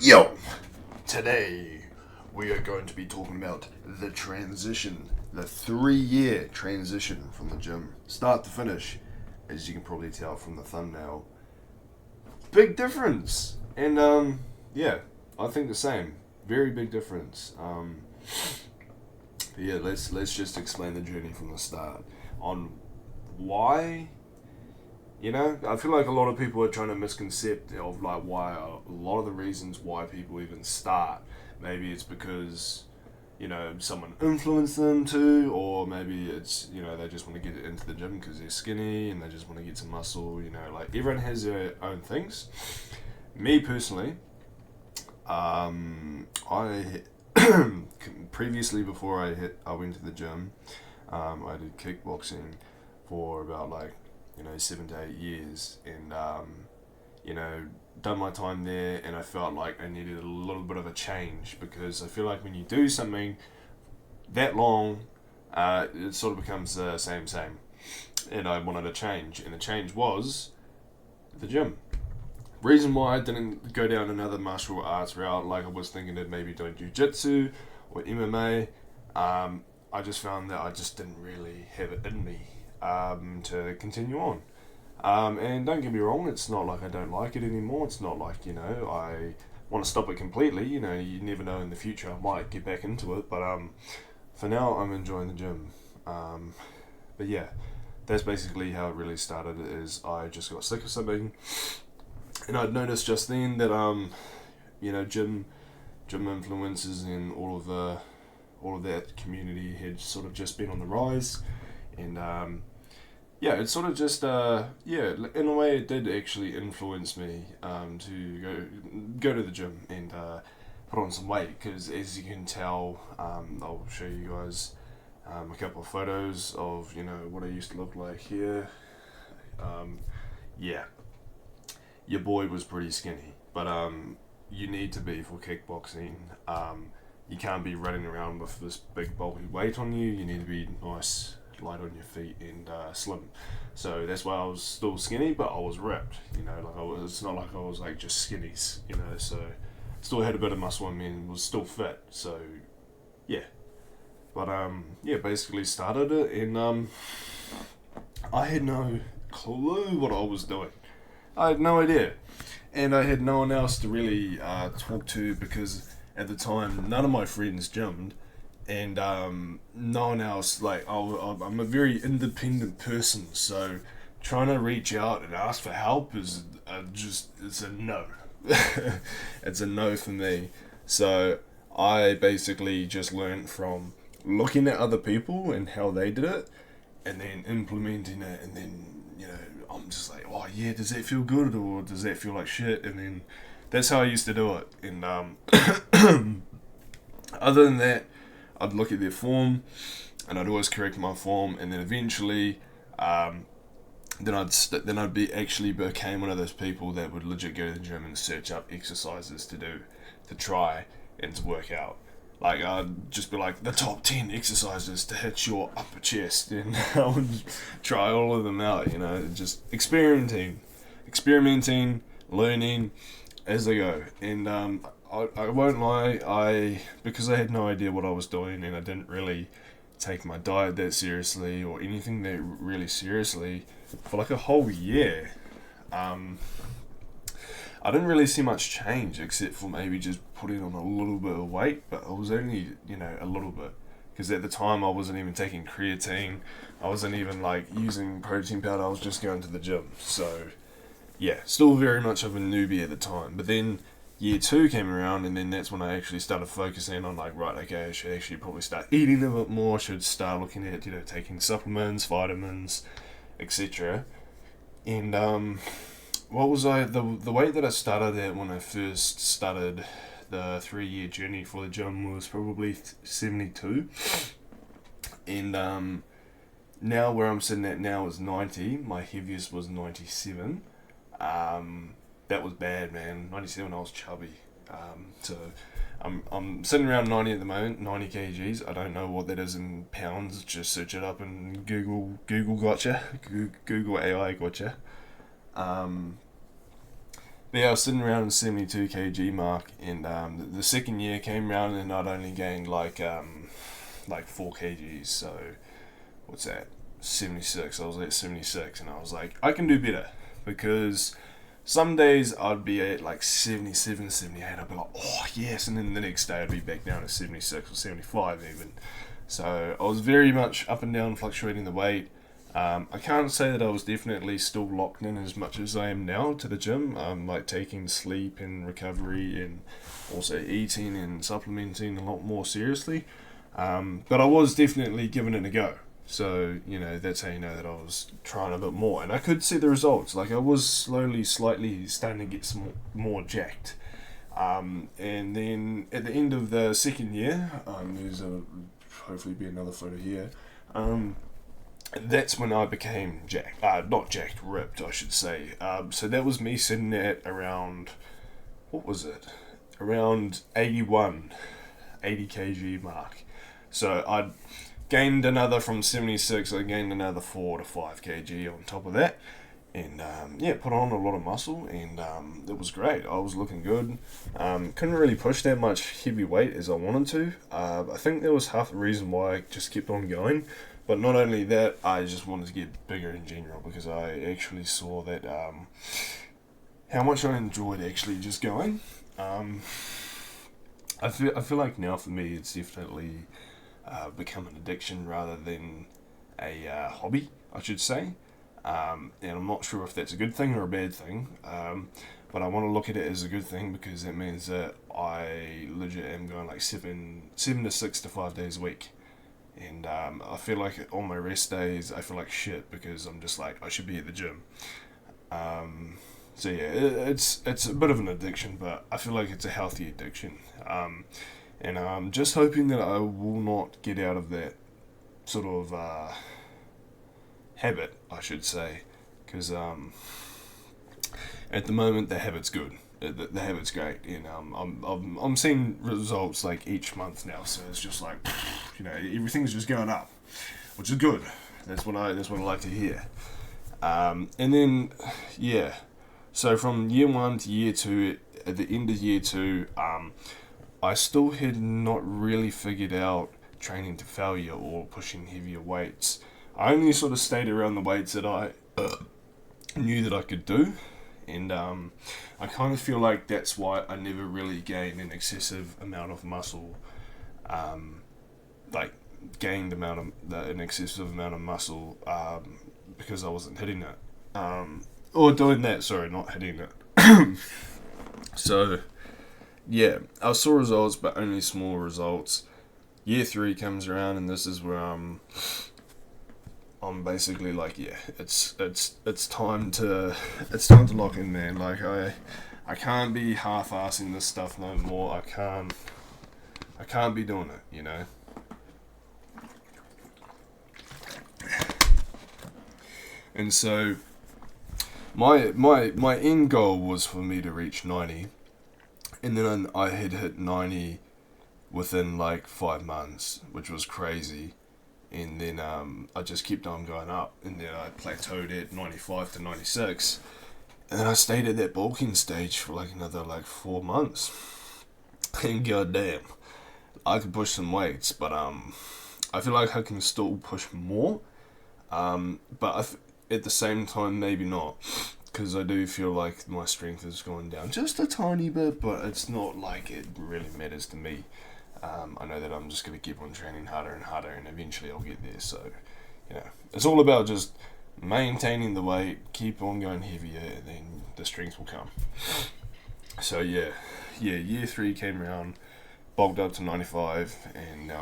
Yo! Today we are going to be talking about the transition, the 3-year transition from the gym, start to finish. As you can probably tell from the thumbnail, big difference. And yeah, I think the same. Very big difference. But yeah, let's just explain the journey from the start on why. I feel like a lot of people are trying to misconcept of like why a lot of the reasons why people even start. Maybe it's because someone influenced them to, or maybe it's they just want to get into the gym because they're skinny and they just want to get some muscle. Like everyone has their own things. Me personally, I previously before I went to the gym, I did kickboxing for about 7 to 8 years, and done my time there, and I felt like I needed a little bit of a change because I feel like when you do something that long, it sort of becomes the same, and I wanted a change, and the change was the gym. Reason why I didn't go down another martial arts route, like I was thinking of maybe doing jiu-jitsu or MMA, I just found that I just didn't really have it in me to continue on. And don't get me wrong, it's not like I don't like it anymore. It's not like, I want to stop it completely. You never know in the future I might get back into it. But for now, I'm enjoying the gym. But yeah, that's basically how it really started, is I just got sick of something. And I'd noticed just then that, gym influences and all of that community had sort of just been on the rise. And yeah, it's sort of just in a way it did actually influence me to go to the gym and put on some weight, because as you can tell, I'll show you guys a couple of photos of what I used to look like here. Yeah, your boy was pretty skinny, but you need to be for kickboxing. You can't be running around with this big bulky weight on you. You need to be nice, light on your feet, and slim. So that's why I was still skinny, but I was ripped. It's not like I was like just skinnies. So still had a bit of muscle on me and was still fit. So yeah, but yeah, basically started it, and I had no clue what I was doing. I had no idea, and I had no one else to really talk to, because at the time none of my friends gymmed. And no one else, I'm a very independent person, so trying to reach out and ask for help is it's a no. It's a no for me. So I basically just learned from looking at other people and how they did it, and then implementing it, and then I'm just like, oh yeah, does that feel good, or does that feel like shit? And then that's how I used to do it. And other than that, I'd look at their form, and I'd always correct my form, and then eventually, then I'd became one of those people that would legit go to the gym and search up exercises to do, to try, and to work out. Like, I'd just be like, the top 10 exercises to hit your upper chest, and I would try all of them out, just experimenting, learning as I go. And I won't lie, because I had no idea what I was doing, and I didn't really take my diet that seriously or anything that really seriously for like a whole year. I didn't really see much change, except for maybe just putting on a little bit of weight, but it was only, a little bit. Because at the time I wasn't even taking creatine, I wasn't even using protein powder, I was just going to the gym. So yeah, still very much of a newbie at the time. But then year 2 came around, and then that's when I actually started focusing on right, okay, I should actually probably start eating a bit more, should start looking at, taking supplements, vitamins, etc. And what was the weight that I started at when I first started the 3-year journey for the gym was probably 72. And now where I'm sitting at now is 90. My heaviest was 97. That was bad, man. 97, I was chubby. So I'm sitting around 90 at the moment, 90 kgs. I don't know what that is in pounds. Just search it up and Google gotcha. Google AI gotcha. But yeah, I was sitting around the 72 kg mark, and the second year came around, and I'd only gained like 4 kgs. So what's that? 76. I was at 76, and I was like, I can do better, because some days I'd be at like 77, 78. I'd be like, oh yes, and then the next day I'd be back down to 76 or 75 even. So I was very much up and down, fluctuating the weight. I can't say that I was definitely still locked in as much as I am now to the gym. Like taking sleep and recovery, and also eating and supplementing a lot more seriously. But I was definitely giving it a go. So, that's how you know that I was trying a bit more. And I could see the results. Like, I was slowly, slightly starting to get some more jacked. And then at the end of the second year, hopefully be another photo here. That's when I became jacked. Not jacked, ripped, I should say. So that was me sitting at around, what was it? Around 80 kg mark. So I'd gained another from 76, I gained another 4 to 5 kg on top of that. And put on a lot of muscle, and it was great. I was looking good. Couldn't really push that much heavy weight as I wanted to. I think that was half the reason why I just kept on going. But not only that, I just wanted to get bigger in general, because I actually saw that how much I enjoyed actually just going. I feel like now for me it's definitely become an addiction rather than a hobby, I should say. And I'm not sure if that's a good thing or a bad thing, but I want to look at it as a good thing, because that means that I legit am going like 7 to 6 to 5 days a week. And I feel like on my rest days I feel like shit, because I'm just like, I should be at the gym. So yeah, it's a bit of an addiction, but I feel like it's a healthy addiction. And I'm just hoping that I will not get out of that sort of habit, I should say, because at the moment the habit's good. The habit's great, and I'm seeing results like each month now. So it's just like, everything's just going up, which is good. That's what I like to hear. And then so from year 1 to year 2, at the end of year 2, I still had not really figured out training to failure or pushing heavier weights. I only sort of stayed around the weights that I knew that I could do, and I kind of feel like that's why I never really gained an excessive amount of muscle, an excessive amount of muscle, because I wasn't hitting it, or doing that. Sorry, not hitting it. So yeah, I saw results, but only small results. Year 3 comes around, and this is where I'm basically like, yeah, it's time to lock in, man. Like I can't be half-assing this stuff no more. I can't be doing it, And so my end goal was for me to reach 90, and then I had hit 90 within like 5 months, which was crazy. And then I just kept on going up, and then I plateaued at 95 to 96, and then I stayed at that bulking stage for like another 4 months. And goddamn, I could push some weights, but I feel like I can still push more, but at the same time maybe not, because I do feel like my strength has gone down just a tiny bit, but it's not like it really matters to me. I know that I'm just going to keep on training harder and harder, and eventually I'll get there. So, it's all about just maintaining the weight, keep on going heavier, and then the strength will come. So year 3 came around, bulked up to 95, and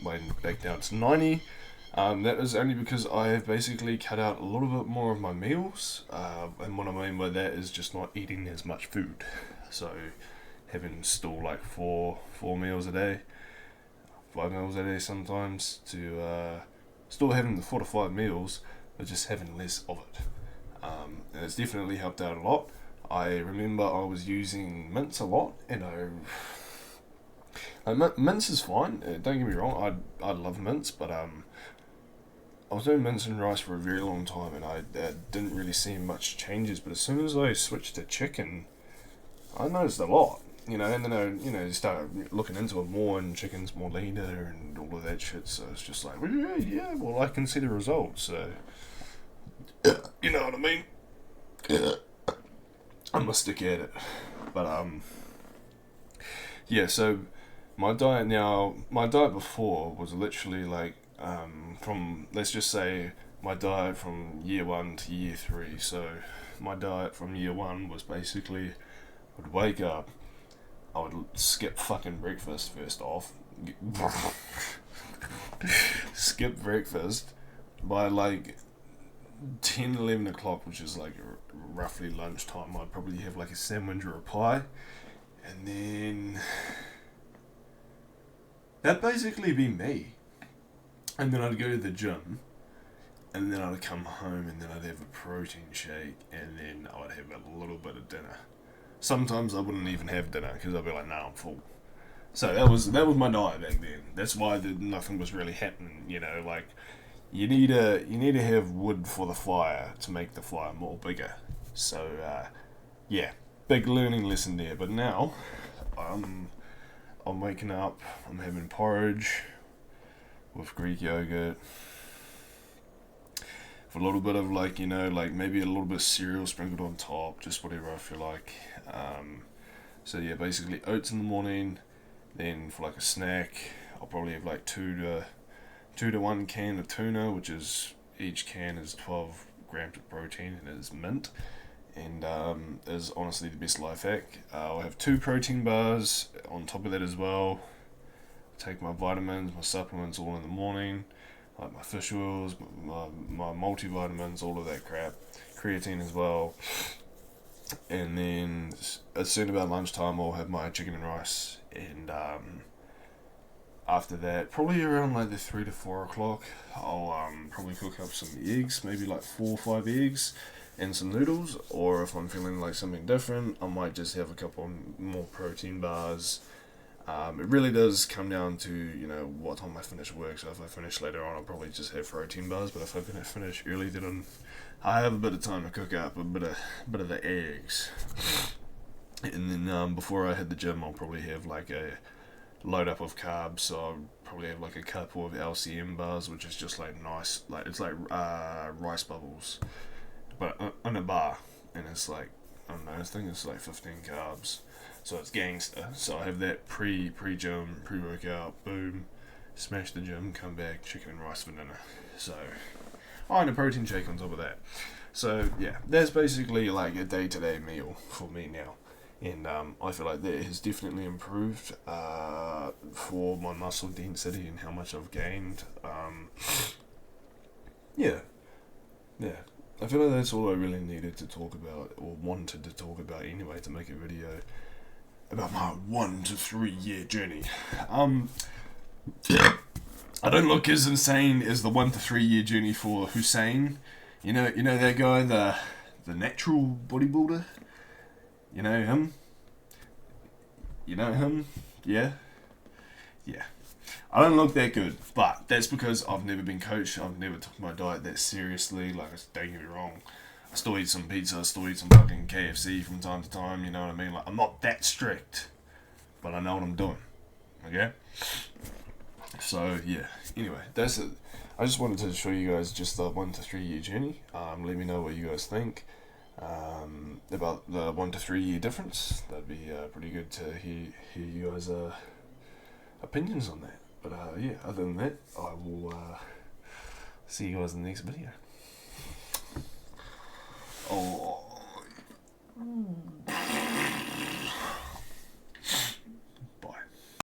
went back down to 90. That is only because I have basically cut out a little bit more of my meals, and what I mean by that is just not eating as much food. So having still like four meals a day, 5 meals a day sometimes, to still having the 4 to 5 meals, but just having less of it. And it's definitely helped out a lot. I remember I was using mince a lot, and mince is fine. Don't get me wrong, I love mince, but I was doing mince and rice for a very long time, and I didn't really see much changes. But as soon as I switched to chicken, I noticed a lot. And then you start looking into it more, and chicken's more leaner and all of that shit. So it's just like, well, yeah. Well, I can see the results. So you know what I mean. I'm a stick at it, but yeah. So my diet now, my diet before was literally like from, let's just say, my diet from year 1 to year 3. So my diet from year 1 was basically, I'd wake up, I would skip fucking breakfast first off. Skip breakfast by like 10, 11 o'clock, which is like roughly lunchtime. I'd probably have like a sandwich or a pie. And then that'd basically be me. And then I'd go to the gym. And then I'd come home and then I'd have a protein shake. And then I'd have a little bit of dinner. Sometimes I wouldn't even have dinner because I'd be like, nah, I'm full. So that was my diet back then. That's why nothing was really happening. Like you need to have wood for the fire to make the fire more bigger. So yeah, big learning lesson there. But now I'm waking up. I'm having porridge with Greek yogurt. With a little bit of like maybe a little bit of cereal sprinkled on top, just whatever I feel like. So yeah, basically oats in the morning. Then for like a snack, I'll probably have like 2 to 1 can of tuna, which is, each can is 12 grams of protein and it's mint, and is honestly the best life hack. I'll have 2 protein bars on top of that as well. Take my vitamins, my supplements all in the morning, like my fish oils, my multivitamins, all of that crap, creatine as well. And then as soon about lunchtime, I'll have my chicken and rice, and after that, probably around like the 3 to 4 o'clock, I'll probably cook up some eggs, maybe like 4 or 5 eggs, and some noodles. Or if I'm feeling like something different, I might just have a couple more protein bars. It really does come down to what time I finish work. So if I finish later on, I'll probably just have protein bars. But if I finish early, then I have a bit of time to cook up a bit of the eggs. And then before I hit the gym, I'll probably have like a load up of carbs. So I'll probably have like a couple of LCM bars, which is just like nice, like it's like rice bubbles, but in a bar, and it's like, I don't know, I think it's like 15 carbs. So it's gangster. So I have that pre-gym, pre-workout, boom, smash the gym, come back, chicken and rice for dinner. So, and a protein shake on top of that. So yeah, that's basically like a day-to-day meal for me now. And I feel like that has definitely improved for my muscle density and how much I've gained. Yeah. I feel like that's all I really needed to talk about, or wanted to talk about anyway, to make a video about my 1 to 3 year journey. I don't look as insane as the 1 to 3 year journey for Hussein. You know that guy, the natural bodybuilder. You know him. Yeah. I don't look that good, but that's because I've never been coached. I've never took my diet that seriously. Like, don't get me wrong, I still eat some pizza, I still eat some fucking KFC from time to time, you know what I mean? Like, I'm not that strict, but I know what I'm doing, okay? So, yeah, anyway, that's it. I just wanted to show you guys just the 1 to 3 year journey. Let me know what you guys think about the 1 to 3 year difference. That'd be pretty good to hear you guys' opinions on that. But yeah, other than that, I will see you guys in the next video. Oh.